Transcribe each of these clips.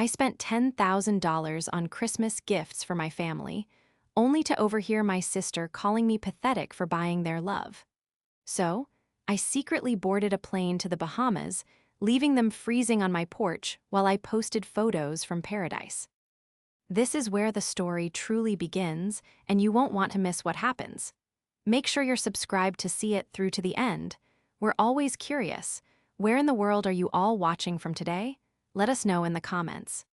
I spent $10,000 on Christmas gifts for my family, only to overhear my sister calling me pathetic for buying their love. So, I secretly boarded a plane to the Bahamas, leaving them freezing on my porch while I posted photos from paradise. This is where the story truly begins, and you won't want to miss what happens. Make sure you're subscribed to see it through to the end. We're always curious. Where in the world are you all watching from today? Let us know in the comments.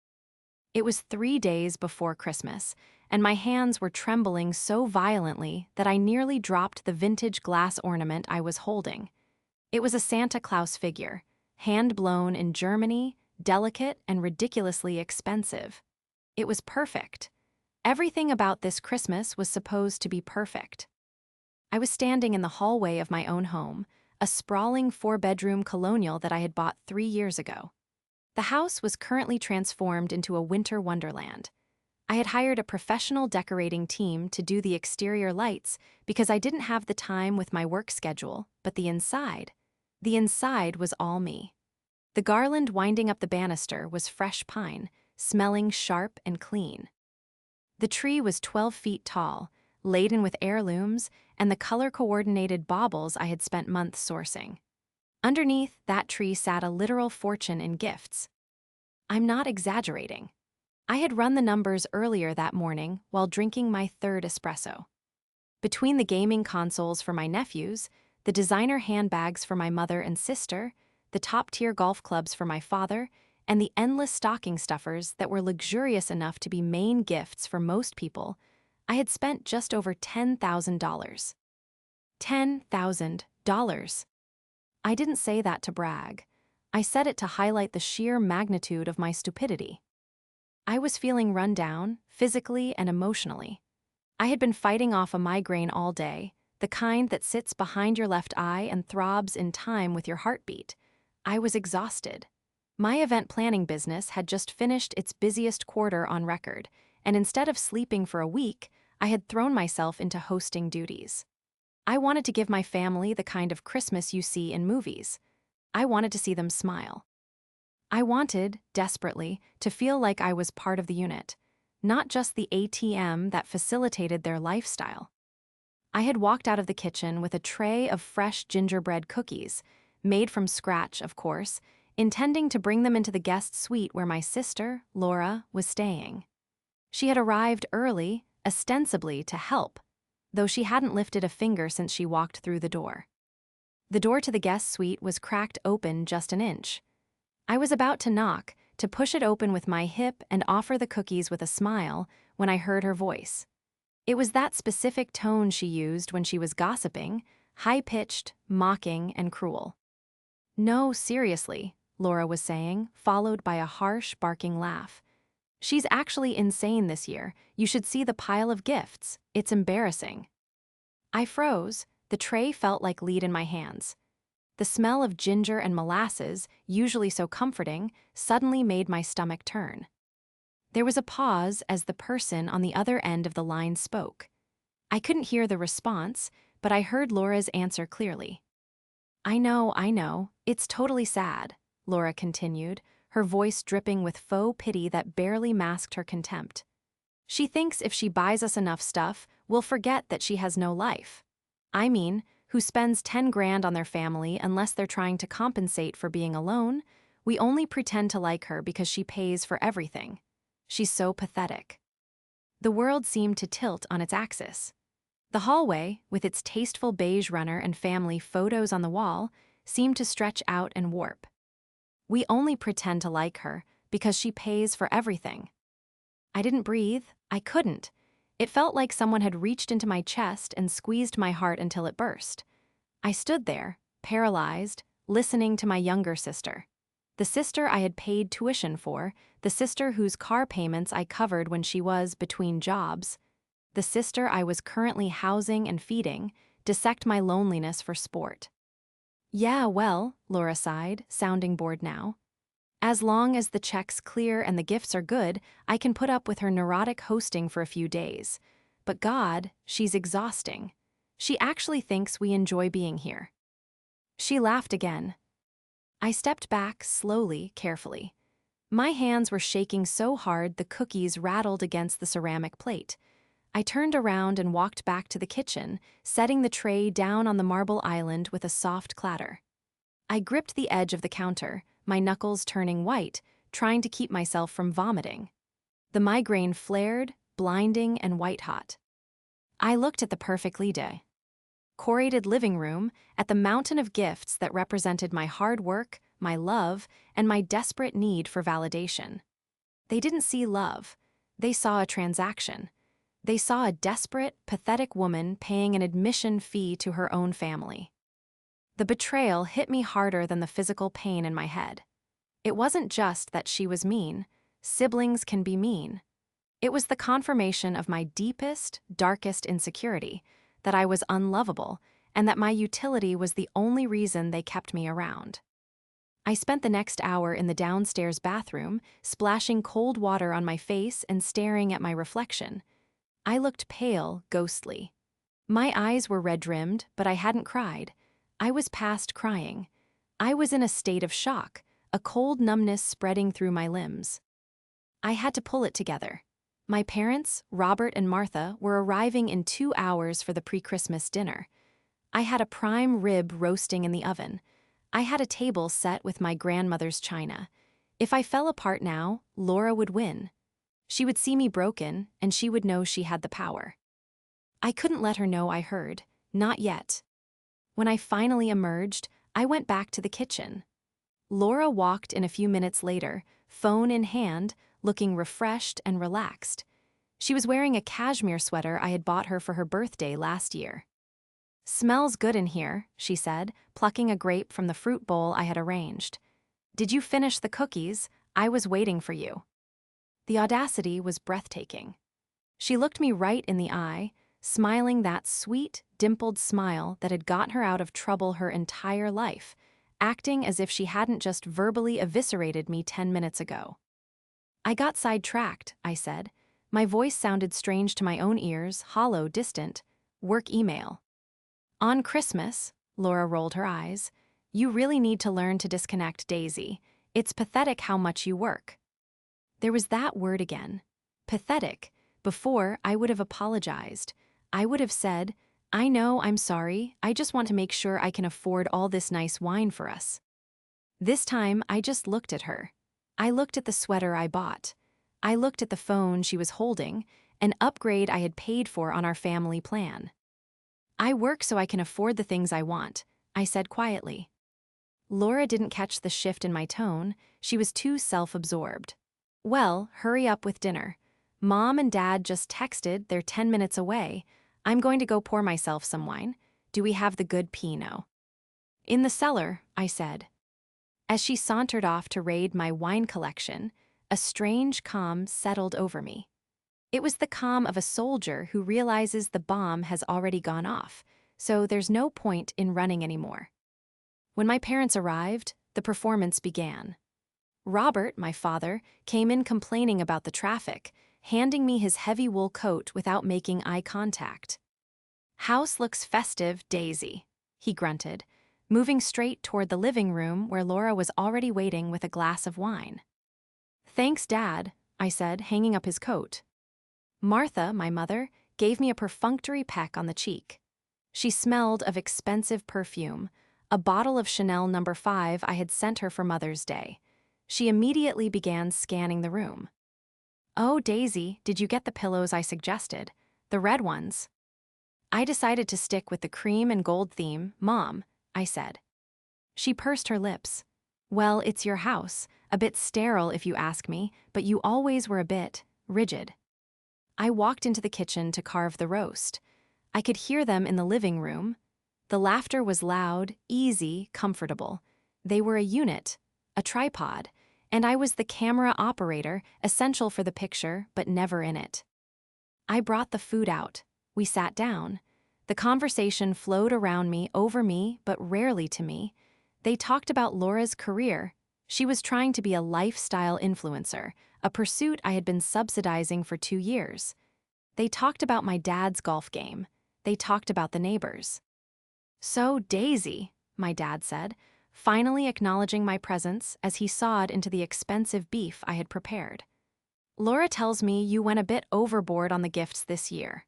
It was 3 days before Christmas, and my hands were trembling so violently that I nearly dropped the vintage glass ornament I was holding. It was a Santa Claus figure, hand-blown in Germany, delicate and ridiculously expensive. It was perfect. Everything about this Christmas was supposed to be perfect. I was standing in the hallway of my own home, a sprawling 4-bedroom colonial that I had bought 3 years ago. The house was currently transformed into a winter wonderland. I had hired a professional decorating team to do the exterior lights because I didn't have the time with my work schedule, but the inside was all me. The garland winding up the banister was fresh pine, smelling sharp and clean. The tree was 12 feet tall, laden with heirlooms and the color-coordinated baubles I had spent months sourcing. Underneath that tree sat a literal fortune in gifts. I'm not exaggerating. I had run the numbers earlier that morning while drinking my third espresso. Between the gaming consoles for my nephews, the designer handbags for my mother and sister, the top-tier golf clubs for my father, and the endless stocking stuffers that were luxurious enough to be main gifts for most people, I had spent just over $10,000. $10,000. I didn't say that to brag. I said it to highlight the sheer magnitude of my stupidity. I was feeling run down, physically and emotionally. I had been fighting off a migraine all day, the kind that sits behind your left eye and throbs in time with your heartbeat. I was exhausted. My event planning business had just finished its busiest quarter on record, and instead of sleeping for a week, I had thrown myself into hosting duties. I wanted to give my family the kind of Christmas you see in movies. I wanted to see them smile. I wanted, desperately, to feel like I was part of the unit, not just the ATM that facilitated their lifestyle. I had walked out of the kitchen with a tray of fresh gingerbread cookies, made from scratch, of course, intending to bring them into the guest suite where my sister, Laura, was staying. She had arrived early, ostensibly to help, though she hadn't lifted a finger since she walked through the door. The door to the guest suite was cracked open just an inch. I was about to knock, to push it open with my hip and offer the cookies with a smile, when I heard her voice. It was that specific tone she used when she was gossiping, high-pitched, mocking, and cruel. "No, seriously," Laura was saying, followed by a harsh, barking laugh. "She's actually insane this year. You should see the pile of gifts. It's embarrassing." I froze. The tray felt like lead in my hands. The smell of ginger and molasses, usually so comforting, suddenly made my stomach turn. There was a pause as the person on the other end of the line spoke. I couldn't hear the response, but I heard Laura's answer clearly. I know, it's totally sad," Laura continued, her voice dripping with faux pity that barely masked her contempt. "She thinks if she buys us enough stuff, we'll forget that she has no life. I mean, who spends 10 grand on their family unless they're trying to compensate for being alone? We only pretend to like her because she pays for everything. She's so pathetic." The world seemed to tilt on its axis. The hallway, with its tasteful beige runner and family photos on the wall, seemed to stretch out and warp. We only pretend to like her because she pays for everything. I didn't breathe. I couldn't. It felt like someone had reached into my chest and squeezed my heart until it burst. I stood there, paralyzed, listening to my younger sister. The sister I had paid tuition for, the sister whose car payments I covered when she was between jobs, the sister I was currently housing and feeding, dissect my loneliness for sport. "Yeah, well," Laura sighed, sounding bored now. "As long as the check's clear and the gifts are good, I can put up with her neurotic hosting for a few days. But God, she's exhausting. She actually thinks we enjoy being here." She laughed again. I stepped back slowly, carefully. My hands were shaking so hard the cookies rattled against the ceramic plate. I turned around and walked back to the kitchen, setting the tray down on the marble island with a soft clatter. I gripped the edge of the counter, my knuckles turning white, trying to keep myself from vomiting. The migraine flared, blinding and white-hot. I looked at the perfectly decorated living room, at the mountain of gifts that represented my hard work, my love, and my desperate need for validation. They didn't see love. They saw a transaction. They saw a desperate, pathetic woman paying an admission fee to her own family. The betrayal hit me harder than the physical pain in my head. It wasn't just that she was mean. Siblings can be mean. It was the confirmation of my deepest, darkest insecurity, that I was unlovable, and that my utility was the only reason they kept me around. I spent the next hour in the downstairs bathroom, splashing cold water on my face and staring at my reflection. I looked pale, ghostly. My eyes were red-rimmed, but I hadn't cried. I was past crying. I was in a state of shock, a cold numbness spreading through my limbs. I had to pull it together. My parents, Robert and Martha, were arriving in 2 hours for the pre-Christmas dinner. I had a prime rib roasting in the oven. I had a table set with my grandmother's china. If I fell apart now, Laura would win. She would see me broken, and she would know she had the power. I couldn't let her know I heard, not yet. When I finally emerged, I went back to the kitchen. Laura walked in a few minutes later, phone in hand, looking refreshed and relaxed. She was wearing a cashmere sweater I had bought her for her birthday last year. "Smells good in here," she said, plucking a grape from the fruit bowl I had arranged. "Did you finish the cookies? I was waiting for you." The audacity was breathtaking. She looked me right in the eye, smiling that sweet, dimpled smile that had gotten her out of trouble her entire life, acting as if she hadn't just verbally eviscerated me 10 minutes ago. "I got sidetracked," I said. My voice sounded strange to my own ears, hollow, distant. "Work email." "On Christmas," Laura rolled her eyes, "you really need to learn to disconnect, Daisy. It's pathetic how much you work." There was that word again. Pathetic. Before, I would have apologized. I would have said, "I know, I'm sorry. I just want to make sure I can afford all this nice wine for us." This time, I just looked at her. I looked at the sweater I bought. I looked at the phone she was holding, an upgrade I had paid for on our family plan. "I work so I can afford the things I want," I said quietly. Laura didn't catch the shift in my tone. She was too self-absorbed. "Well, hurry up with dinner. Mom and Dad just texted, they're 10 minutes away. I'm going to go pour myself some wine. Do we have the good Pinot?" "In the cellar," I said. As she sauntered off to raid my wine collection, a strange calm settled over me. It was the calm of a soldier who realizes the bomb has already gone off, so there's no point in running anymore. When my parents arrived, the performance began. Robert, my father, came in complaining about the traffic, handing me his heavy wool coat without making eye contact. "House looks festive, Daisy," he grunted, moving straight toward the living room where Laura was already waiting with a glass of wine. "Thanks, Dad," I said, hanging up his coat. Martha, my mother, gave me a perfunctory peck on the cheek. She smelled of expensive perfume, a bottle of Chanel No. 5 I had sent her for Mother's Day. She immediately began scanning the room. "Oh, Daisy, did you get the pillows I suggested? The red ones?" I decided to stick with the cream and gold theme, Mom, I said. She pursed her lips. "Well, it's your house, a bit sterile if you ask me, but you always were a bit rigid." I walked into the kitchen to carve the roast. I could hear them in the living room. The laughter was loud, easy, comfortable. They were a unit, a tripod, and I was the camera operator, essential for the picture, but never in it. I brought the food out. We sat down. The conversation flowed around me, over me, but rarely to me. They talked about Laura's career. She was trying to be a lifestyle influencer, a pursuit I had been subsidizing for 2 years. They talked about my dad's golf game. They talked about the neighbors. "So, Daisy," my dad said, finally acknowledging my presence as he sawed into the expensive beef I had prepared. Laura tells me you went a bit overboard on the gifts this year.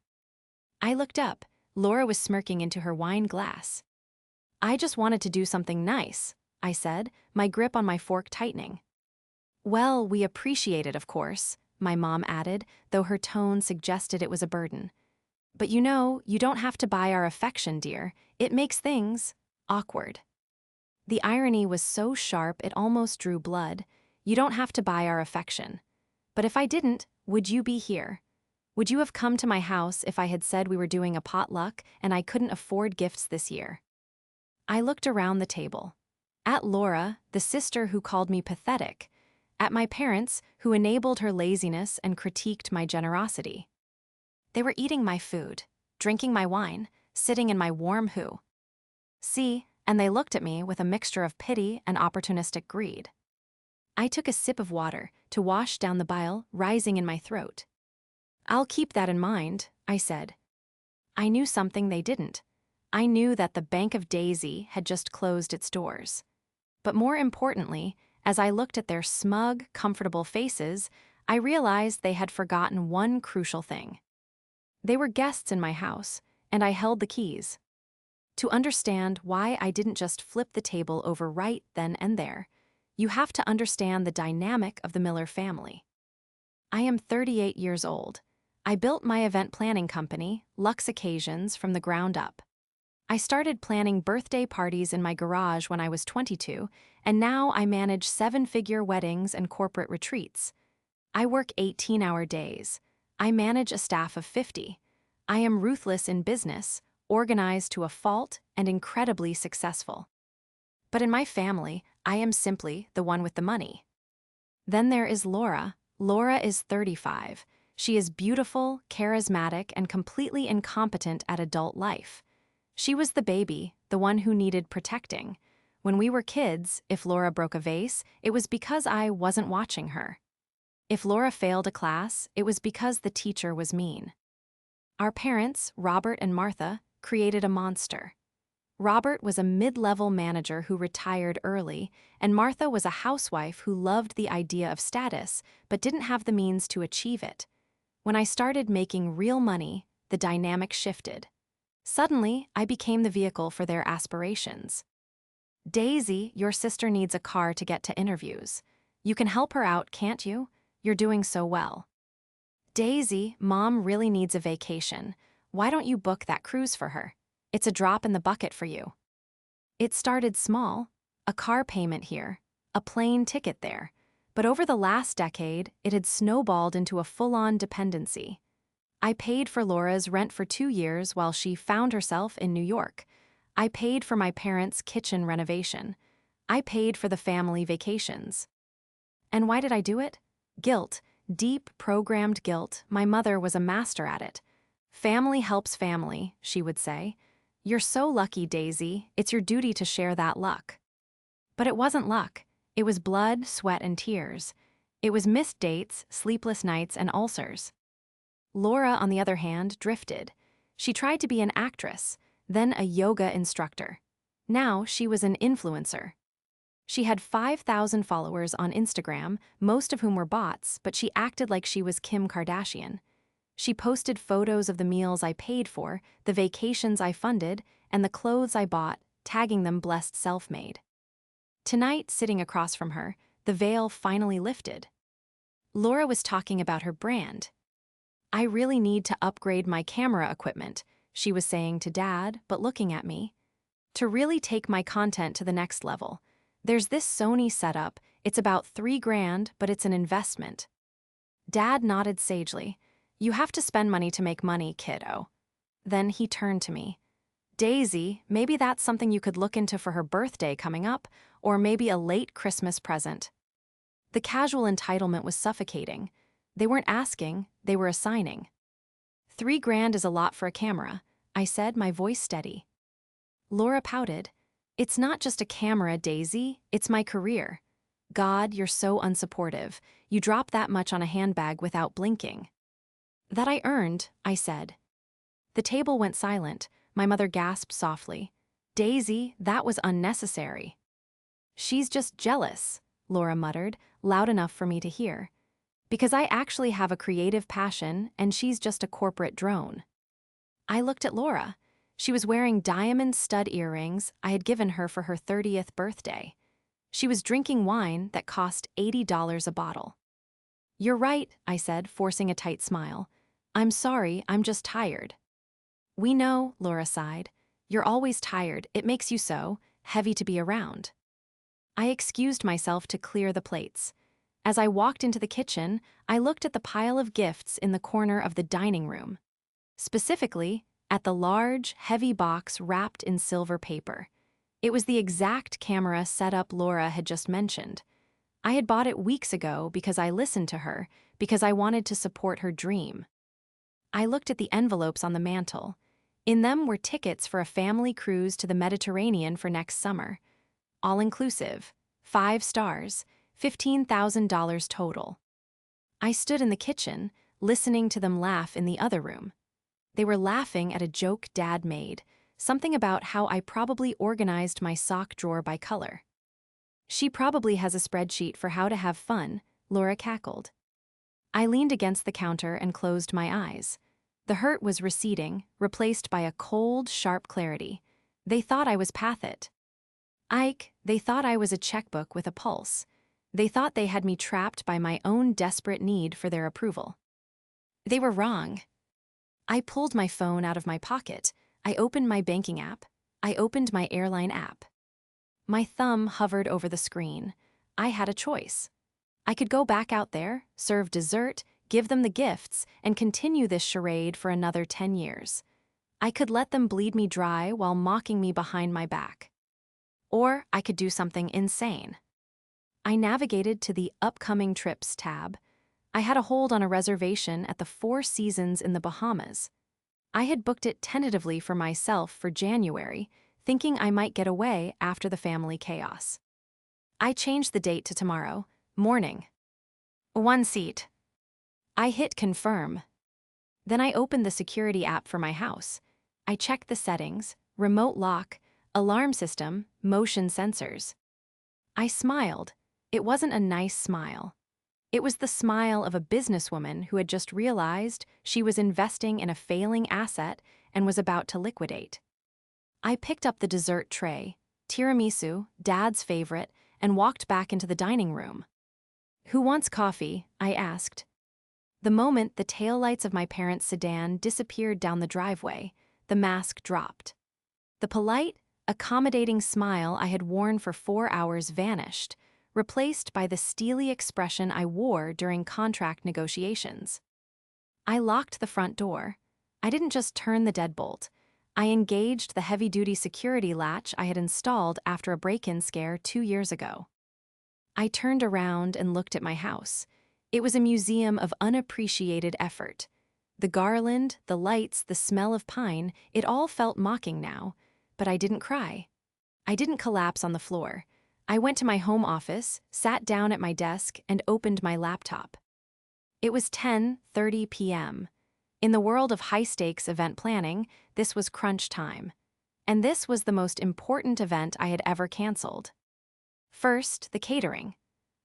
I looked up. Laura was smirking into her wine glass. I just wanted to do something nice, I said, my grip on my fork tightening. Well, we appreciate it, of course, my mom added, though her tone suggested it was a burden. But you know, you don't have to buy our affection, dear. It makes things awkward. The irony was so sharp it almost drew blood. You don't have to buy our affection. But if I didn't, would you be here? Would you have come to my house if I had said we were doing a potluck and I couldn't afford gifts this year? I looked around the table. At Laura, the sister who called me pathetic. At my parents, who enabled her laziness and critiqued my generosity. They were eating my food, drinking my wine, sitting in my warm hoo. See, and they looked at me with a mixture of pity and opportunistic greed. I took a sip of water to wash down the bile rising in my throat. I'll keep that in mind, I said. I knew something they didn't. I knew that the Bank of Daisy had just closed its doors. But more importantly, as I looked at their smug, comfortable faces, I realized they had forgotten one crucial thing. They were guests in my house, and I held the keys. To understand why I didn't just flip the table over right then and there, you have to understand the dynamic of the Miller family. I am 38 years old. I built my event planning company, Lux Occasions, from the ground up. I started planning birthday parties in my garage when I was 22, and now I manage 7-figure weddings and corporate retreats. I work 18-hour days. I manage a staff of 50. I am ruthless in business, organized to a fault, and incredibly successful. But in my family, I am simply the one with the money. Then there is Laura. Laura is 35. She is beautiful, charismatic, and completely incompetent at adult life. She was the baby, the one who needed protecting. When we were kids, if Laura broke a vase, it was because I wasn't watching her. If Laura failed a class, it was because the teacher was mean. Our parents, Robert and Martha, created a monster. Robert was a mid-level manager who retired early, and Martha was a housewife who loved the idea of status but didn't have the means to achieve it. When I started making real money, the dynamic shifted. Suddenly, I became the vehicle for their aspirations. Daisy, your sister needs a car to get to interviews. You can help her out, can't you? You're doing so well. Daisy, Mom really needs a vacation. Why don't you book that cruise for her? It's a drop in the bucket for you. It started small, a car payment here, a plane ticket there, but over the last decade, it had snowballed into a full-on dependency. I paid for Laura's rent for 2 years while she found herself in New York. I paid for my parents' kitchen renovation. I paid for the family vacations. And why did I do it? Guilt, deep, programmed guilt. My mother was a master at it. Family helps family, she would say. You're so lucky, Daisy. It's your duty to share that luck. But it wasn't luck. It was blood, sweat, and tears. It was missed dates, sleepless nights, and ulcers. Laura, on the other hand, drifted. She tried to be an actress, then a yoga instructor. Now she was an influencer. She had 5,000 followers on Instagram, most of whom were bots, but she acted like she was Kim Kardashian. She posted photos of the meals I paid for, the vacations I funded, and the clothes I bought, tagging them blessed self-made. Tonight, sitting across from her, the veil finally lifted. Laura was talking about her brand. I really need to upgrade my camera equipment, she was saying to Dad, but looking at me. To really take my content to the next level. There's this Sony setup, it's about $3,000, but it's an investment. Dad nodded sagely. You have to spend money to make money, kiddo. Then he turned to me. Daisy, maybe that's something you could look into for her birthday coming up, or maybe a late Christmas present. The casual entitlement was suffocating. They weren't asking, they were assigning. $3,000 is a lot for a camera, I said, my voice steady. Laura pouted. It's not just a camera, Daisy, it's my career. God, you're so unsupportive. You drop that much on a handbag without blinking. That I earned, I said. The table went silent. My mother gasped softly. Daisy, that was unnecessary. She's just jealous, Laura muttered, loud enough for me to hear. Because I actually have a creative passion and she's just a corporate drone. I looked at Laura. She was wearing diamond stud earrings I had given her for her 30th birthday. She was drinking wine that cost $80 a bottle. "You're right," I said, forcing a tight smile. "I'm sorry, I'm just tired." "We know," Laura sighed. "You're always tired, it makes you so heavy to be around." I excused myself to clear the plates. As I walked into the kitchen, I looked at the pile of gifts in the corner of the dining room. Specifically, at the large, heavy box wrapped in silver paper. It was the exact camera setup Laura had just mentioned. I had bought it weeks ago because I listened to her, because I wanted to support her dream. I looked at the envelopes on the mantel. In them were tickets for a family cruise to the Mediterranean for next summer. All-inclusive, 5 stars, $15,000 total. I stood in the kitchen, listening to them laugh in the other room. They were laughing at a joke Dad made, something about how I probably organized my sock drawer by color. "She probably has a spreadsheet for how to have fun," Laura cackled. I leaned against the counter and closed my eyes. The hurt was receding, replaced by a cold, sharp clarity. They thought I was Pathet. They thought I was a checkbook with a pulse. They thought they had me trapped by my own desperate need for their approval. They were wrong. I pulled my phone out of my pocket. I opened my banking app. I opened my airline app. My thumb hovered over the screen. I had a choice. I could go back out there, serve dessert, give them the gifts, and continue this charade for another 10 years. I could let them bleed me dry while mocking me behind my back. Or I could do something insane. I navigated to the Upcoming Trips tab. I had a hold on a reservation at the Four Seasons in the Bahamas. I had booked it tentatively for myself for January, thinking I might get away after the family chaos. I changed the date to tomorrow morning. 1 seat. I hit confirm. Then I opened the security app for my house. I checked the settings, remote lock, alarm system, motion sensors. I smiled. It wasn't a nice smile. It was the smile of a businesswoman who had just realized she was investing in a failing asset and was about to liquidate. I picked up the dessert tray, tiramisu, Dad's favorite, and walked back into the dining room. "Who wants coffee?" I asked. The moment the taillights of my parents' sedan disappeared down the driveway, the mask dropped. The polite, accommodating smile I had worn for 4 hours vanished, replaced by the steely expression I wore during contract negotiations. I locked the front door. I didn't just turn the deadbolt. I engaged the heavy-duty security latch I had installed after a break-in scare 2 years ago. I turned around and looked at my house. It was a museum of unappreciated effort. The garland, the lights, the smell of pine, it all felt mocking now, but I didn't cry. I didn't collapse on the floor. I went to my home office, sat down at my desk, and opened my laptop. It was 10:30 p.m. In the world of high-stakes event planning, this was crunch time. And this was the most important event I had ever canceled. First, the catering.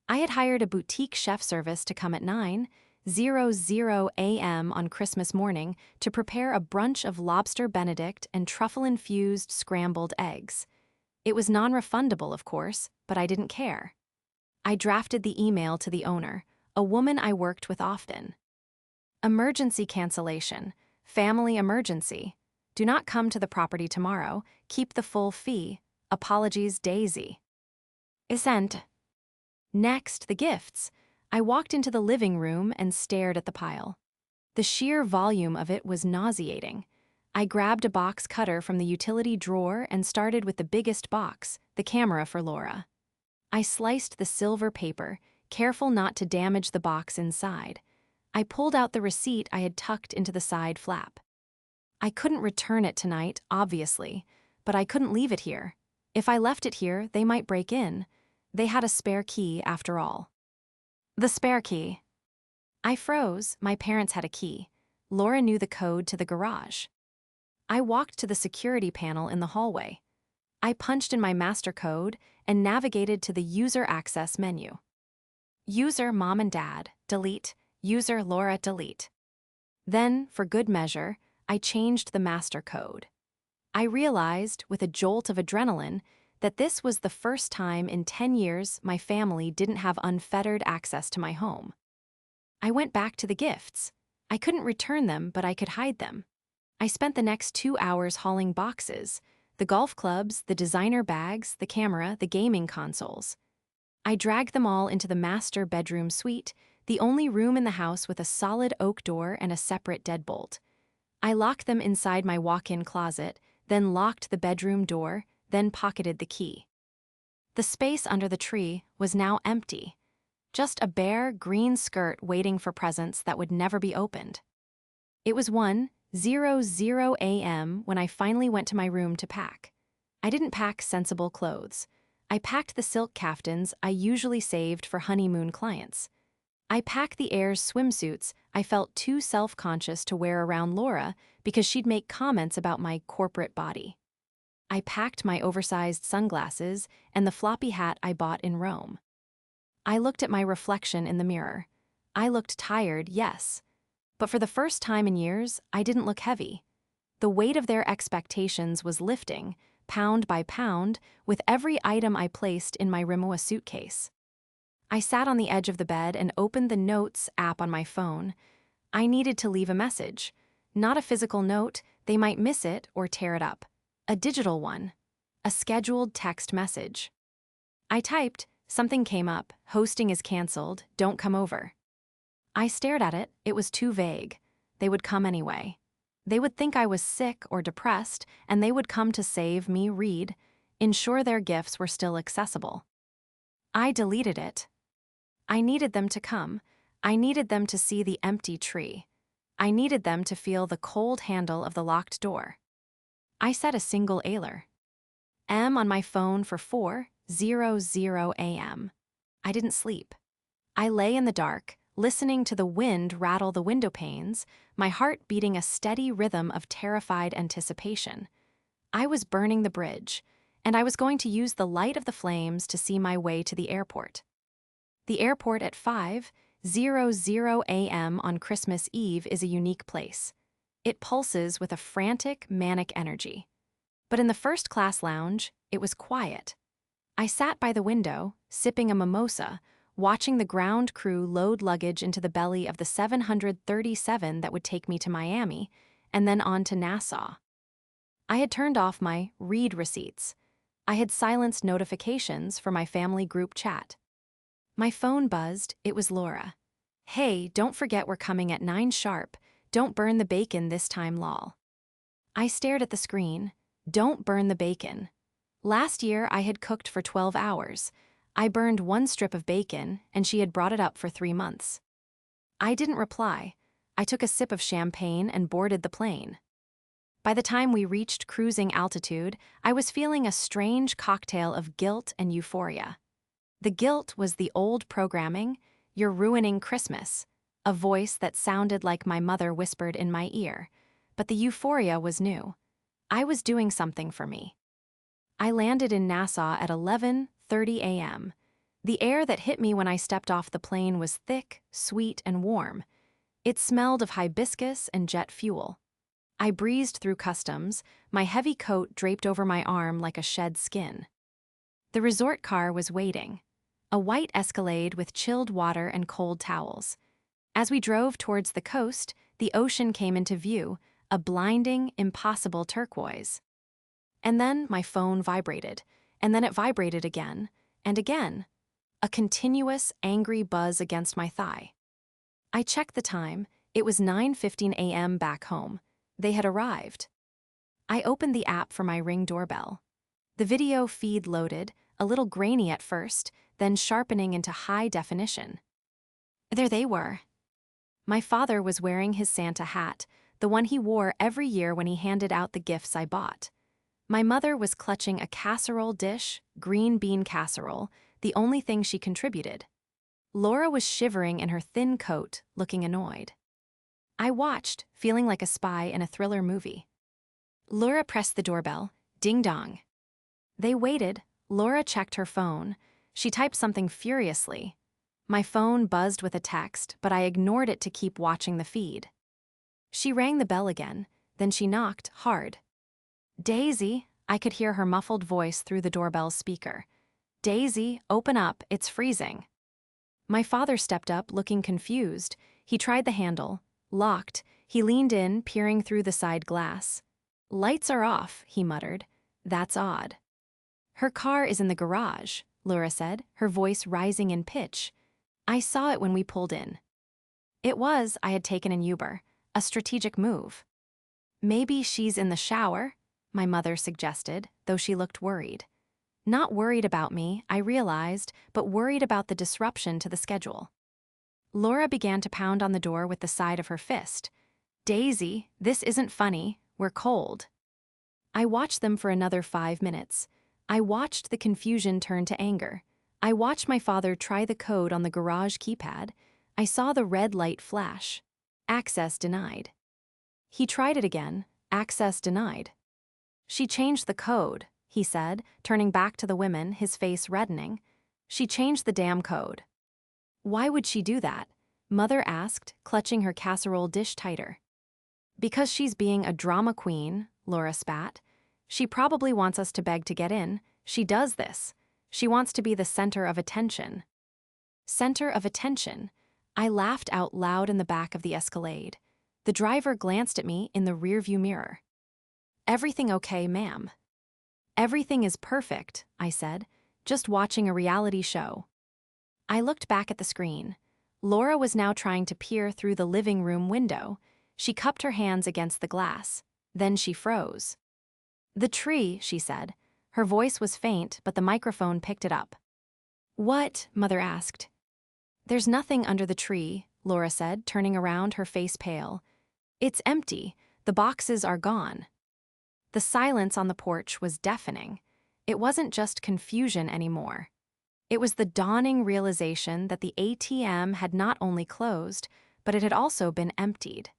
I had hired a boutique chef service to come at 9:00 a.m. on Christmas morning to prepare a brunch of lobster Benedict and truffle-infused scrambled eggs. It was non-refundable, of course, but I didn't care. I drafted the email to the owner, a woman I worked with often. "Emergency cancellation. Family emergency. Do not come to the property tomorrow. Keep the full fee. Apologies, Daisy." Sent. Next, the gifts. I walked into the living room and stared at the pile. The sheer volume of it was nauseating. I grabbed a box cutter from the utility drawer and started with the biggest box, the camera for Laura. I sliced the silver paper, careful not to damage the box inside. I pulled out the receipt I had tucked into the side flap. I couldn't return it tonight, obviously, but I couldn't leave it here. If I left it here, they might break in. They had a spare key, after all. The spare key. I froze. My parents had a key. Laura knew the code to the garage. I walked to the security panel in the hallway. I punched in my master code and navigated to the user access menu. User mom and dad, delete. User Laura, delete. Then, for good measure, I changed the master code. I realized, with a jolt of adrenaline, that this was the first time in 10 years my family didn't have unfettered access to my home. I went back to the gifts. I couldn't return them, but I could hide them. I spent the next 2 hours hauling boxes, the golf clubs, the designer bags, the camera, the gaming consoles. I dragged them all into the master bedroom suite, the only room in the house with a solid oak door and a separate deadbolt. I locked them inside my walk-in closet, then locked the bedroom door, then pocketed the key. The space under the tree was now empty. Just a bare, green skirt waiting for presents that would never be opened. It was 1:00 a.m. when I finally went to my room to pack. I didn't pack sensible clothes. I packed the silk caftans I usually saved for honeymoon clients. I packed the Airs swimsuits I felt too self-conscious to wear around Laura because she'd make comments about my corporate body. I packed my oversized sunglasses and the floppy hat I bought in Rome. I looked at my reflection in the mirror. I looked tired, yes. But for the first time in years, I didn't look heavy. The weight of their expectations was lifting, pound by pound, with every item I placed in my Rimowa suitcase. I sat on the edge of the bed and opened the Notes app on my phone. I needed to leave a message. Not a physical note, they might miss it or tear it up. A digital one. A scheduled text message. I typed, something came up, hosting is canceled, don't come over. I stared at it, it was too vague. They would come anyway. They would think I was sick or depressed, and they would come to save me, read, ensure their gifts were still accessible. I deleted it. I needed them to come. I needed them to see the empty tree. I needed them to feel the cold handle of the locked door. I set a single alert. On my phone for 4:00 a.m. I didn't sleep. I lay in the dark, listening to the wind rattle the window panes, my heart beating a steady rhythm of terrified anticipation. I was burning the bridge, and I was going to use the light of the flames to see my way to the airport. The airport at 5:00 a.m. on Christmas Eve is a unique place. It pulses with a frantic, manic energy. But in the first-class lounge, it was quiet. I sat by the window, sipping a mimosa, watching the ground crew load luggage into the belly of the 737 that would take me to Miami, and then on to Nassau. I had turned off my read receipts. I had silenced notifications for my family group chat. My phone buzzed, it was Laura. Hey, don't forget we're coming at 9 sharp, don't burn the bacon this time lol. I stared at the screen. Don't burn the bacon. Last year I had cooked for 12 hours. I burned 1 strip of bacon, and she had brought it up for 3 months. I didn't reply. I took a sip of champagne and boarded the plane. By the time we reached cruising altitude, I was feeling a strange cocktail of guilt and euphoria. The guilt was the old programming, "You're ruining Christmas," a voice that sounded like my mother whispered in my ear, but the euphoria was new. I was doing something for me. I landed in Nassau at 11:30 a.m. The air that hit me when I stepped off the plane was thick, sweet, and warm. It smelled of hibiscus and jet fuel. I breezed through customs, my heavy coat draped over my arm like a shed skin. The resort car was waiting. A white Escalade with chilled water and cold towels. As we drove towards the coast, the ocean came into view, a blinding, impossible turquoise. And then my phone vibrated, and then it vibrated again, and again. A continuous, angry buzz against my thigh. I checked the time. It was 9:15 a.m. back home. They had arrived. I opened the app for my Ring doorbell. The video feed loaded, a little grainy at first, then sharpening into high definition. There they were. My father was wearing his Santa hat, the one he wore every year when he handed out the gifts I bought. My mother was clutching a casserole dish, green bean casserole, the only thing she contributed. Laura was shivering in her thin coat, looking annoyed. I watched, feeling like a spy in a thriller movie. Laura pressed the doorbell. Ding dong. They waited. Laura checked her phone. She typed something furiously. My phone buzzed with a text, but I ignored it to keep watching the feed. She rang the bell again, then she knocked hard. Daisy, I could hear her muffled voice through the doorbell's speaker. Daisy, open up, it's freezing. My father stepped up, looking confused. He tried the handle. Locked. He leaned in, peering through the side glass. Lights are off, he muttered. That's odd. Her car is in the garage, Laura said, her voice rising in pitch. I saw it when we pulled in. It was, I had taken an Uber, a strategic move. Maybe she's in the shower, my mother suggested, though she looked worried. Not worried about me, I realized, but worried about the disruption to the schedule. Laura began to pound on the door with the side of her fist. Daisy, this isn't funny, we're cold. I watched them for another 5 minutes. I watched the confusion turn to anger. I watched my father try the code on the garage keypad. I saw the red light flash. Access denied. He tried it again. Access denied. She changed the code, he said, turning back to the women, his face reddening. She changed the damn code. Why would she do that? Mother asked, clutching her casserole dish tighter. Because she's being a drama queen, Laura spat. She probably wants us to beg to get in. She does this. She wants to be the center of attention. Center of attention. I laughed out loud in the back of the Escalade. The driver glanced at me in the rearview mirror. Everything okay, ma'am? Everything is perfect, I said, just watching a reality show. I looked back at the screen. Laura was now trying to peer through the living room window. She cupped her hands against the glass. Then she froze. The tree, she said. Her voice was faint, but the microphone picked it up. What? Mother asked. There's nothing under the tree, Laura said, turning around, her face pale. It's empty. The boxes are gone. The silence on the porch was deafening. It wasn't just confusion anymore. It was the dawning realization that the ATM had not only closed, but it had also been emptied.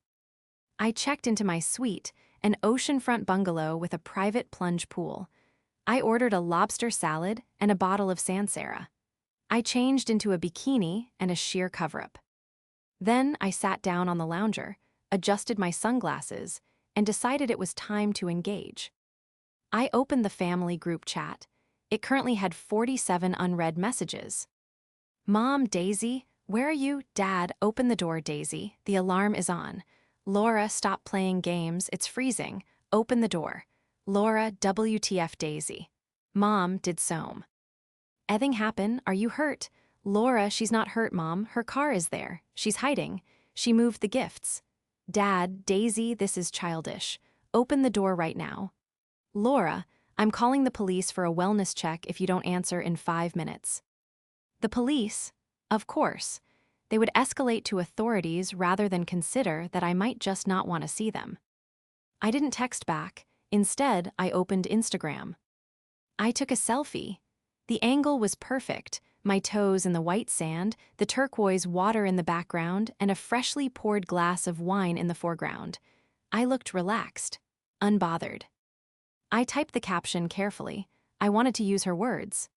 I checked into my suite, an oceanfront bungalow with a private plunge pool. I ordered a lobster salad and a bottle of Sansera. I changed into a bikini and a sheer cover-up. Then I sat down on the lounger, adjusted my sunglasses, and decided it was time to engage. I opened the family group chat. It currently had 47 unread messages. Mom, Daisy, where are you? Dad, open the door, Daisy. The alarm is on. Laura, stop playing games. It's freezing. Open the door. Laura, WTF, Daisy. Mom, did Soam. Anything happen? Are you hurt? Laura, she's not hurt, Mom. Her car is there. She's hiding. She moved the gifts. Dad, Daisy, this is childish. Open the door right now. Laura, I'm calling the police for a wellness check if you don't answer in 5 minutes. The police? Of course. They would escalate to authorities rather than consider that I might just not want to see them. I didn't text back. Instead, I opened Instagram. I took a selfie. The angle was perfect, my toes in the white sand, the turquoise water in the background, and a freshly poured glass of wine in the foreground. I looked relaxed, unbothered. I typed the caption carefully. I wanted to use her words.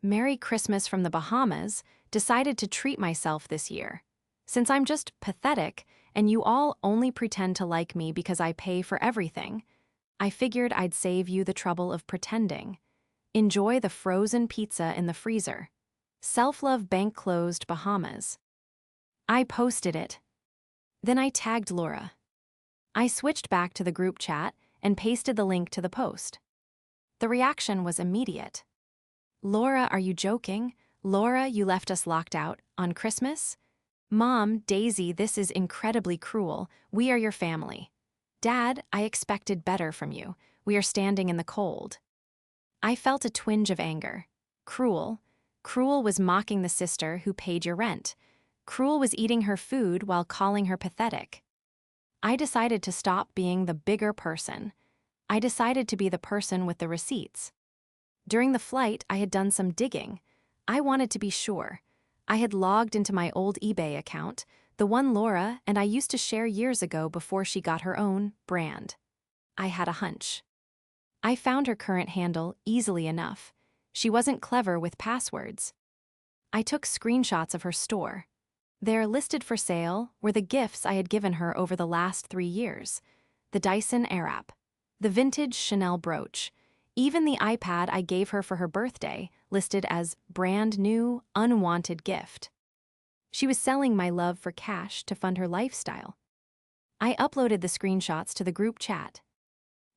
Merry Christmas from the Bahamas, decided to treat myself this year. Since I'm just pathetic, and you all only pretend to like me because I pay for everything, I figured I'd save you the trouble of pretending. Enjoy the frozen pizza in the freezer. Self-love bank closed Bahamas. I posted it. Then I tagged Laura. I switched back to the group chat and pasted the link to the post. The reaction was immediate. Laura, are you joking? Laura, you left us locked out on Christmas? Mom, Daisy, this is incredibly cruel. We are your family. Dad, I expected better from you. We are standing in the cold. I felt a twinge of anger. Cruel. Cruel was mocking the sister who paid your rent. Cruel was eating her food while calling her pathetic. I decided to stop being the bigger person. I decided to be the person with the receipts. During the flight, I had done some digging. I wanted to be sure. I had logged into my old eBay account, the one Laura and I used to share years ago before she got her own brand. I had a hunch. I found her current handle easily enough. She wasn't clever with passwords. I took screenshots of her store. There, listed for sale, were the gifts I had given her over the last 3 years. The Dyson Airwrap, the vintage Chanel brooch, even the iPad I gave her for her birthday, listed as brand new, unwanted gift. She was selling my love for cash to fund her lifestyle. I uploaded the screenshots to the group chat.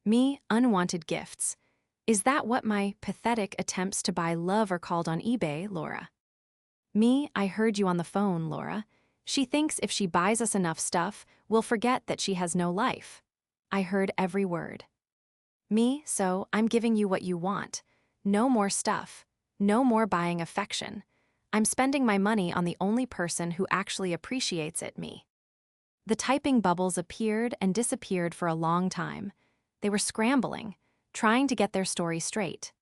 Me, unwanted gifts. Is that what my pathetic attempts to buy love are called on eBay, Laura? Me, I heard you on the phone, Laura. She thinks if she buys us enough stuff, we'll forget that she has no life. I heard every word. Me, so I'm giving you what you want. No more stuff. No more buying affection. I'm spending my money on the only person who actually appreciates it, me. The typing bubbles appeared and disappeared for a long time. They were scrambling, trying to get their story straight.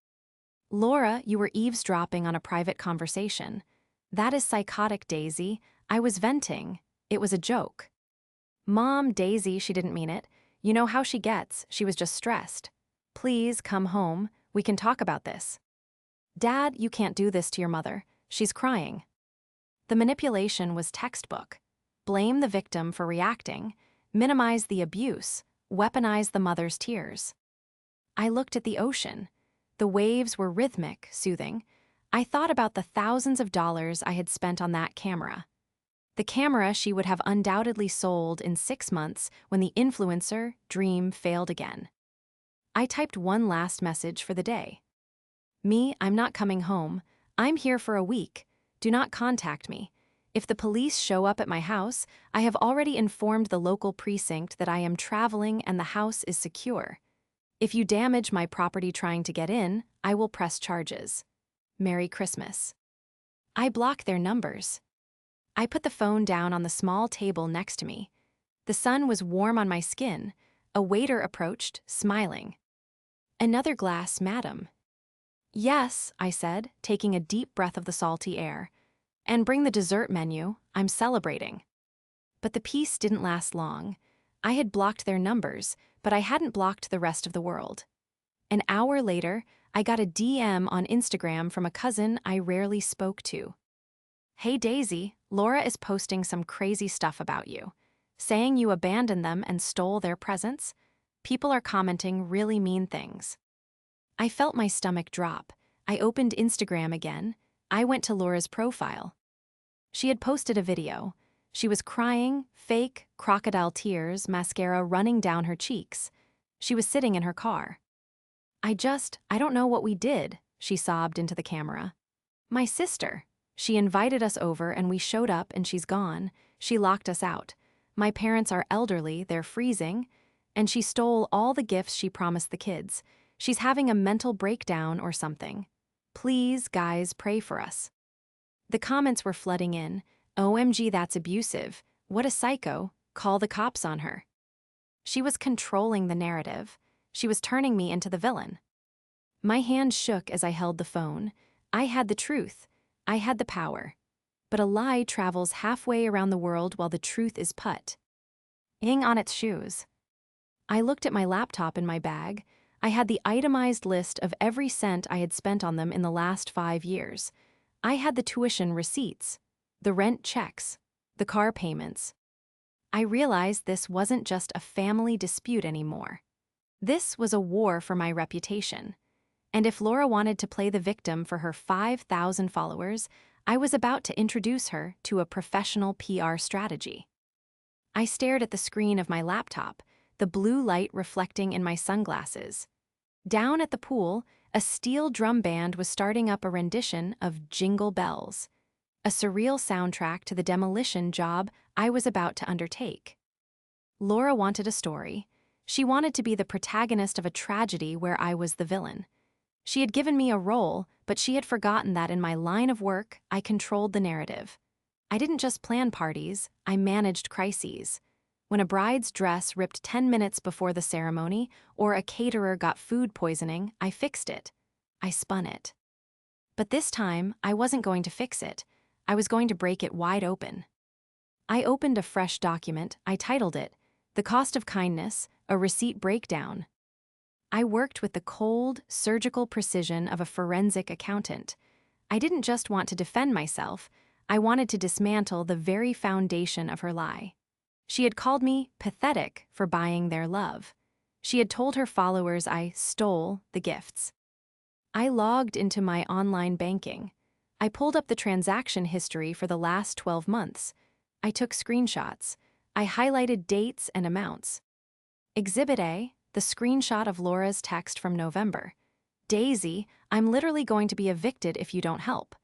Laura, you were eavesdropping on a private conversation. That is psychotic, Daisy. I was venting. It was a joke. Mom, Daisy, she didn't mean it. You know how she gets. She was just stressed. Please come home. We can talk about this. Dad, you can't do this to your mother. She's crying. The manipulation was textbook. Blame the victim for reacting, minimize the abuse, weaponize the mother's tears. I looked at the ocean. The waves were rhythmic, soothing. I thought about the thousands of dollars I had spent on that camera. The camera she would have undoubtedly sold in 6 months when the influencer dream failed again. I typed one last message for the day. Me, I'm not coming home. I'm here for a week. Do not contact me. If the police show up at my house, I have already informed the local precinct that I am traveling and the house is secure. If you damage my property trying to get in, I will press charges. Merry Christmas. I blocked their numbers. I put the phone down on the small table next to me. The sun was warm on my skin. A waiter approached, smiling. Another glass, madam. Yes, I said, taking a deep breath of the salty air. And bring the dessert menu, I'm celebrating. But the peace didn't last long. I had blocked their numbers, but I hadn't blocked the rest of the world. An hour later, I got a DM on Instagram from a cousin I rarely spoke to. Hey Daisy, Laura is posting some crazy stuff about you, saying you abandoned them and stole their presents. People are commenting really mean things. I felt my stomach drop. I opened Instagram again. I went to Laura's profile. She had posted a video. She was crying, fake, crocodile tears, mascara running down her cheeks. She was sitting in her car. I don't know what we did, she sobbed into the camera. My sister. She invited us over and we showed up and she's gone. She locked us out. My parents are elderly, they're freezing. And she stole all the gifts she promised the kids. She's having a mental breakdown or something. Please, guys, pray for us. The comments were flooding in. OMG, that's abusive. What a psycho. Call the cops on her. She was controlling the narrative. She was turning me into the villain. My hand shook as I held the phone. I had the truth. I had the power. But a lie travels halfway around the world while the truth is put. Ing on its shoes. I looked at my laptop in my bag. I had the itemized list of every cent I had spent on them in the last 5 years. I had the tuition receipts, the rent checks, the car payments. I realized this wasn't just a family dispute anymore. This was a war for my reputation. And if Laura wanted to play the victim for her 5,000 followers, I was about to introduce her to a professional PR strategy. I stared at the screen of my laptop, the blue light reflecting in my sunglasses. Down at the pool, a steel drum band was starting up a rendition of Jingle Bells, a surreal soundtrack to the demolition job I was about to undertake. Laura wanted a story. She wanted to be the protagonist of a tragedy where I was the villain. She had given me a role, but she had forgotten that in my line of work, I controlled the narrative. I didn't just plan parties, I managed crises. When a bride's dress ripped 10 minutes before the ceremony, or a caterer got food poisoning, I fixed it. I spun it. But this time, I wasn't going to fix it. I was going to break it wide open. I opened a fresh document. I titled it, The Cost of Kindness, a Receipt Breakdown. I worked with the cold, surgical precision of a forensic accountant. I didn't just want to defend myself, I wanted to dismantle the very foundation of her lie. She had called me pathetic for buying their love. She had told her followers I stole the gifts. I logged into my online banking. I pulled up the transaction history for the last 12 months. I took screenshots. I highlighted dates and amounts. Exhibit A, the screenshot of Laura's text from November. Daisy, I'm literally going to be evicted if you don't help.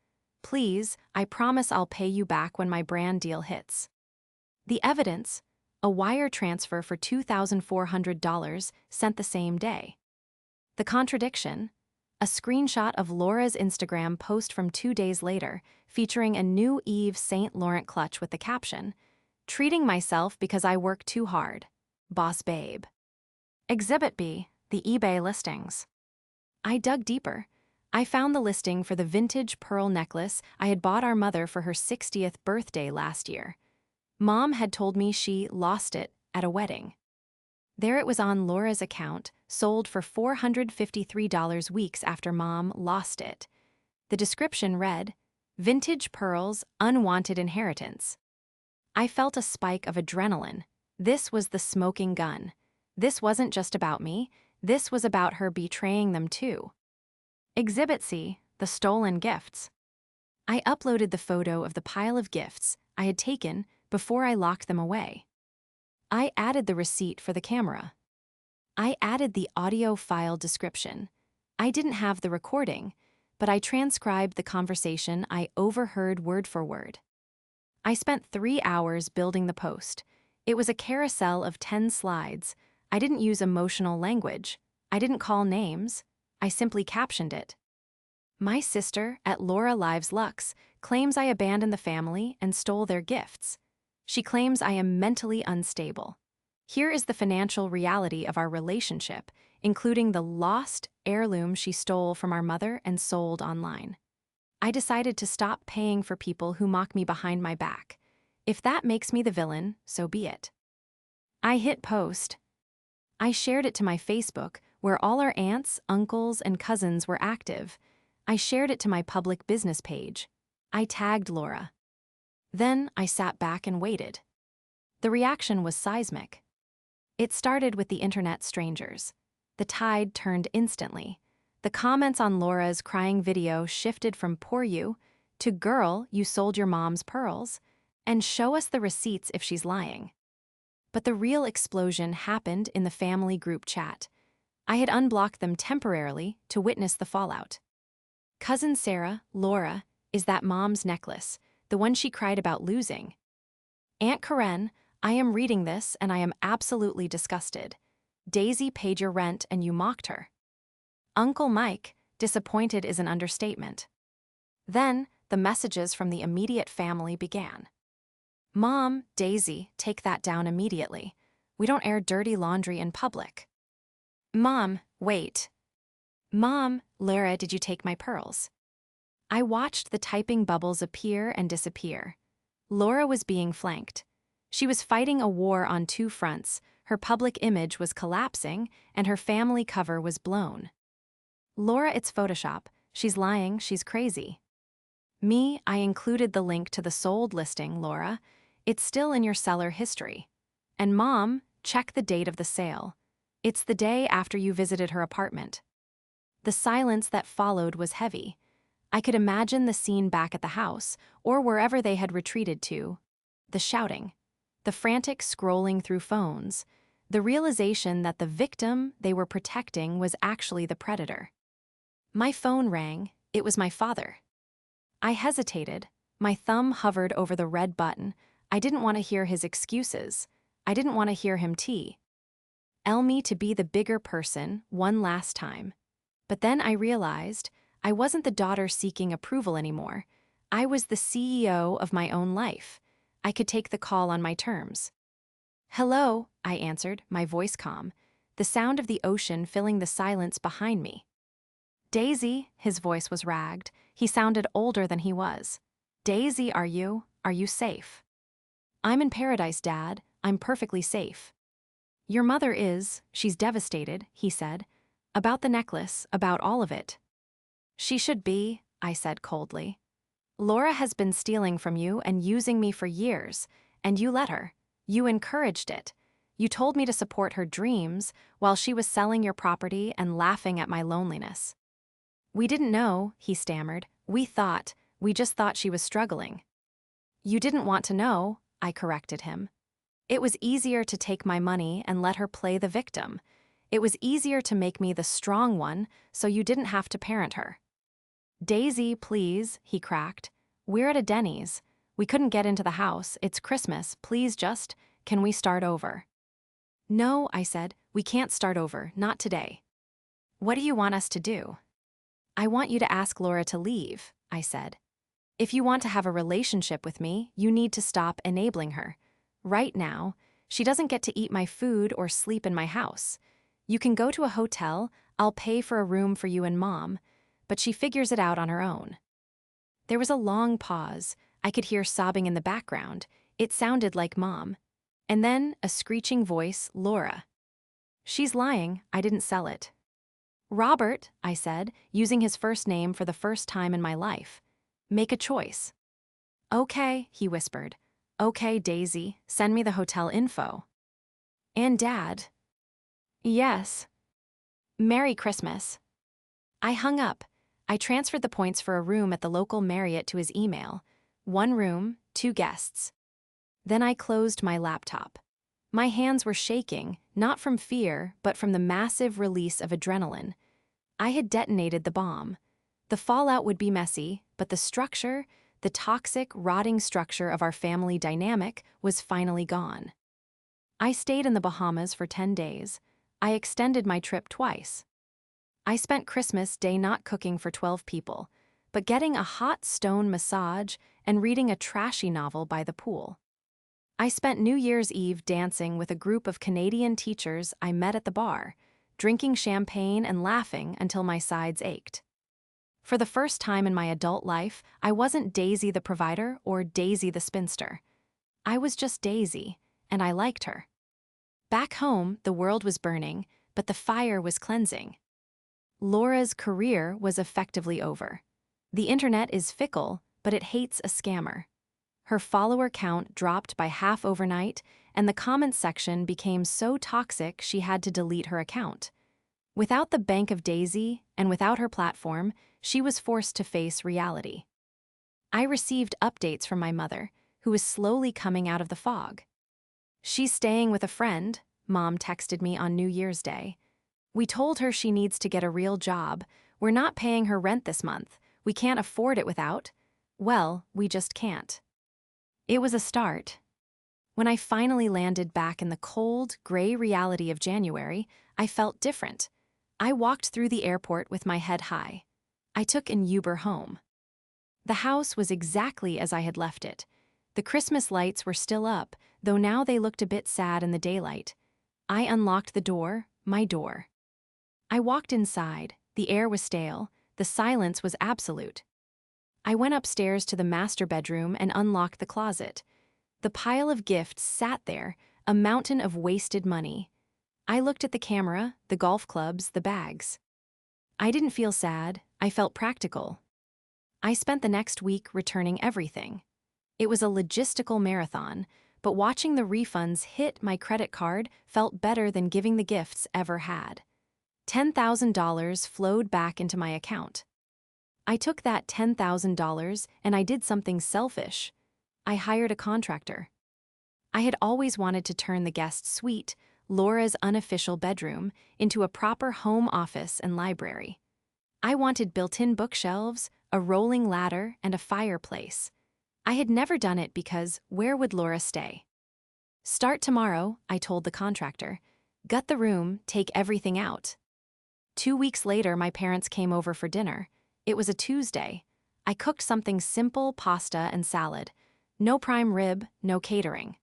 Please, I promise I'll pay you back when my brand deal hits. The evidence, a wire transfer for $2,400 sent the same day. The contradiction, a screenshot of Laura's Instagram post from 2 days later featuring a new Yves Saint Laurent clutch with the caption, "Treating myself because I work too hard. Boss babe." Exhibit B, the eBay listings. I dug deeper. I found the listing for the vintage pearl necklace I had bought our mother for her 60th birthday last year. Mom had told me she lost it at a wedding. There it was on Laura's account, sold for $453 weeks after Mom lost it. The description read, "Vintage pearls, unwanted inheritance." I felt a spike of adrenaline. This was the smoking gun. This wasn't just about me, this was about her betraying them too. Exhibit C, the stolen gifts. I uploaded the photo of the pile of gifts I had taken before I locked them away. I added the receipt for the camera. I added the audio file description. I didn't have the recording, but I transcribed the conversation I overheard word for word. I spent 3 hours building the post. It was a carousel of 10 slides. I didn't use emotional language. I didn't call names. I simply captioned it. My sister, at Laura Lives Lux, claims I abandoned the family and stole their gifts. She claims I am mentally unstable. Here is the financial reality of our relationship, including the lost heirloom she stole from our mother and sold online. I decided to stop paying for people who mock me behind my back. If that makes me the villain, so be it. I hit post. I shared it to my Facebook, where all our aunts, uncles, and cousins were active. I shared it to my public business page. I tagged Laura. Then I sat back and waited. The reaction was seismic. It started with the internet strangers. The tide turned instantly. The comments on Laura's crying video shifted from "poor you" to "girl, you sold your mom's pearls," and "show us the receipts if she's lying." But the real explosion happened in the family group chat. I had unblocked them temporarily to witness the fallout. "Cousin Sarah, Laura, is that mom's necklace, the one she cried about losing?" "Aunt Karen, I am reading this and I am absolutely disgusted. Daisy paid your rent and you mocked her." "Uncle Mike, disappointed is an understatement." Then, the messages from the immediate family began. "Mom, Daisy, take that down immediately. We don't air dirty laundry in public." "Mom, wait." "Mom, Lara, did you take my pearls?" I watched the typing bubbles appear and disappear. Laura was being flanked. She was fighting a war on 2 fronts. Her public image was collapsing, and her family cover was blown. "Laura, it's Photoshop. She's lying, she's crazy." Me, I included the link to the sold listing, Laura. It's still in your seller history. And Mom, check the date of the sale. It's the day after you visited her apartment. The silence that followed was heavy. I could imagine the scene back at the house, or wherever they had retreated to. The shouting, the frantic scrolling through phones, the realization that the victim they were protecting was actually the predator. My phone rang. It was my father. I hesitated. My thumb hovered over the red button. I didn't want to hear his excuses. I didn't want to hear him tell me to be the bigger person one last time. But then I realized I wasn't the daughter seeking approval anymore. I was the CEO of my own life. I could take the call on my terms. "Hello," I answered, my voice calm, the sound of the ocean filling the silence behind me. "Daisy," his voice was ragged. He sounded older than he was. "Daisy, are you safe?" "I'm in paradise, Dad. I'm perfectly safe." "Your mother is, she's devastated," he said. About the necklace, about all of it. She should be, I said coldly. Laura has been stealing from you and using me for years, and you let her. You encouraged it. You told me to support her dreams while she was selling your property and laughing at my loneliness. We didn't know, he stammered. We just thought she was struggling. You didn't want to know, I corrected him. It was easier to take my money and let her play the victim. It was easier to make me the strong one so you didn't have to parent her. Daisy, please, he cracked. We're at a Denny's. We couldn't get into the house. It's Christmas. Can we start over? No, I said, we can't start over, not today. What do you want us to do? I want you to ask Laura to leave, I said. If you want to have a relationship with me, you need to stop enabling her. Right now, she doesn't get to eat my food or sleep in my house. You can go to a hotel, I'll pay for a room for you and Mom, but she figures it out on her own. There was a long pause. I could hear sobbing in the background. It sounded like Mom. And then a screeching voice, Laura. She's lying, I didn't sell it. Robert, I said, using his first name for the first time in my life. Make a choice. Okay, he whispered. Okay, Daisy, send me the hotel info. And Dad. Yes. Merry Christmas. I hung up. I transferred the points for a room at the local Marriott to his email. 1 room, 2 guests. Then I closed my laptop. My hands were shaking, not from fear, but from the massive release of adrenaline. I had detonated the bomb. The fallout would be messy, but the structure, the toxic, rotting structure of our family dynamic, was finally gone. I stayed in the Bahamas for 10 days. I extended my trip twice. I spent Christmas Day not cooking for 12 people, but getting a hot stone massage and reading a trashy novel by the pool. I spent New Year's Eve dancing with a group of Canadian teachers I met at the bar, drinking champagne and laughing until my sides ached. For the first time in my adult life, I wasn't Daisy the provider or Daisy the spinster. I was just Daisy, and I liked her. Back home, the world was burning, but the fire was cleansing. Laura's career was effectively over. The internet is fickle, but it hates a scammer. Her follower count dropped by half overnight, and the comments section became so toxic she had to delete her account. Without the Bank of Daisy, and without her platform, she was forced to face reality. I received updates from my mother, who was slowly coming out of the fog. She's staying with a friend, Mom texted me on New Year's Day. We told her she needs to get a real job. We're not paying her rent this month. We can't afford it without. Well, we just can't. It was a start. When I finally landed back in the cold, gray reality of January, I felt different. I walked through the airport with my head high. I took an Uber home. The house was exactly as I had left it. The Christmas lights were still up, though now they looked a bit sad in the daylight. I unlocked the door, my door. I walked inside. The air was stale. The silence was absolute. I went upstairs to the master bedroom and unlocked the closet. The pile of gifts sat there, a mountain of wasted money. I looked at the camera, the golf clubs, the bags. I didn't feel sad, I felt practical. I spent the next week returning everything. It was a logistical marathon, but watching the refunds hit my credit card felt better than giving the gifts ever had. $10,000 flowed back into my account. I took that $10,000 and I did something selfish. I hired a contractor. I had always wanted to turn the guest suite, Laura's unofficial bedroom, into a proper home office and library. I wanted built-in bookshelves, a rolling ladder, and a fireplace. I had never done it because where would Laura stay? Start tomorrow, I told the contractor. Gut the room, take everything out. 2 weeks later, my parents came over for dinner. It was a Tuesday. I cooked something simple, pasta and salad. No prime rib, no catering.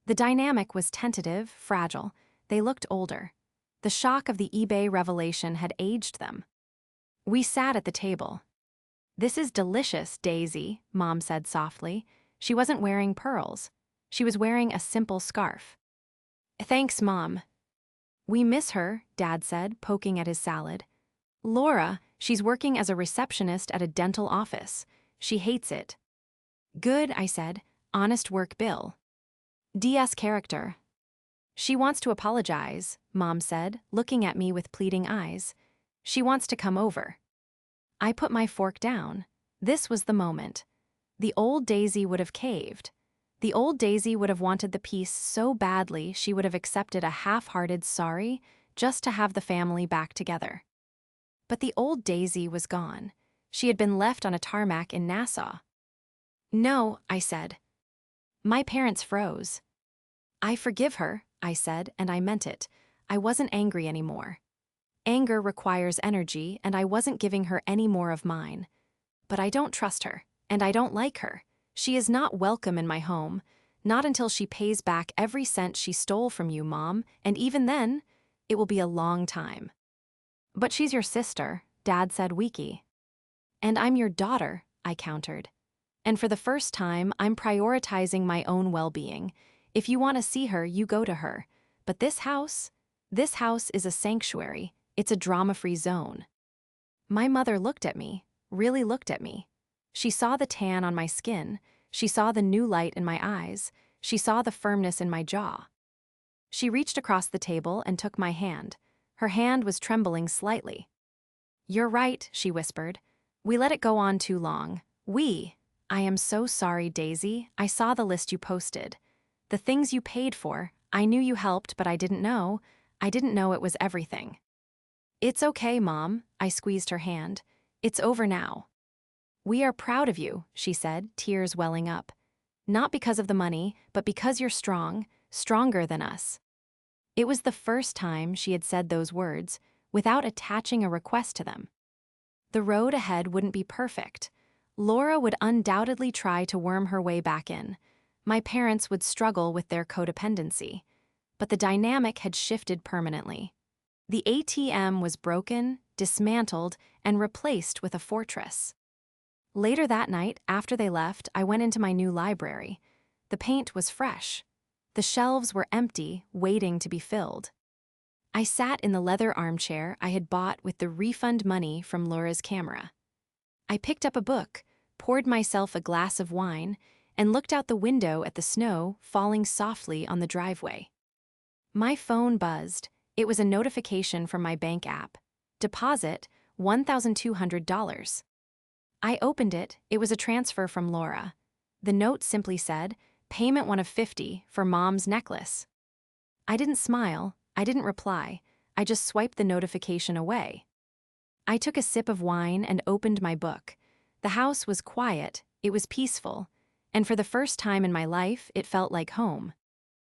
The dynamic was tentative, fragile. They looked older. The shock of the eBay revelation had aged them. We sat at the table. This is delicious, Daisy, Mom said softly. She wasn't wearing pearls. She was wearing a simple scarf. Thanks, Mom. We miss her, Dad said, poking at his salad. Laura, she's working as a receptionist at a dental office. She hates it. Good, I said. Honest work, Bill. DS character. She wants to apologize, Mom said, looking at me with pleading eyes. She wants to come over. I put my fork down. This was the moment. The old Daisy would have caved. The old Daisy would have wanted the peace so badly she would have accepted a half-hearted sorry just to have the family back together. But the old Daisy was gone. She had been left on a tarmac in Nassau. No, I said. My parents froze. I forgive her, I said, and I meant it. I wasn't angry anymore. Anger requires energy, and I wasn't giving her any more of mine. But I don't trust her, and I don't like her. She is not welcome in my home, not until she pays back every cent she stole from you, Mom, and even then, it will be a long time. But she's your sister, Dad said weaky. And I'm your daughter, I countered. And for the first time, I'm prioritizing my own well-being. If you want to see her, you go to her. But this house is a sanctuary. It's a drama-free zone. My mother looked at me, really looked at me. She saw the tan on my skin. She saw the new light in my eyes. She saw the firmness in my jaw. She reached across the table and took my hand. Her hand was trembling slightly. You're right, she whispered. We let it go on too long. I am so sorry, Daisy. I saw the list you posted. The things you paid for, I knew you helped, but I didn't know. I didn't know it was everything. It's okay, Mom, I squeezed her hand. It's over now. We are proud of you, she said, tears welling up. Not because of the money, but because you're strong, stronger than us. It was the first time she had said those words, without attaching a request to them. The road ahead wouldn't be perfect. Laura would undoubtedly try to worm her way back in. My parents would struggle with their codependency. But the dynamic had shifted permanently. The ATM was broken, dismantled, and replaced with a fortress. Later that night, after they left, I went into my new library. The paint was fresh. The shelves were empty, waiting to be filled. I sat in the leather armchair I had bought with the refund money from Laura's camera. I picked up a book, poured myself a glass of wine, and looked out the window at the snow falling softly on the driveway. My phone buzzed. It was a notification from my bank app. Deposit, $1,200. I opened it. It was a transfer from Laura. The note simply said, payment one of $50 for Mom's necklace. I didn't smile. I didn't reply. I just swiped the notification away. I took a sip of wine and opened my book. The house was quiet, it was peaceful, and for the first time in my life, it felt like home.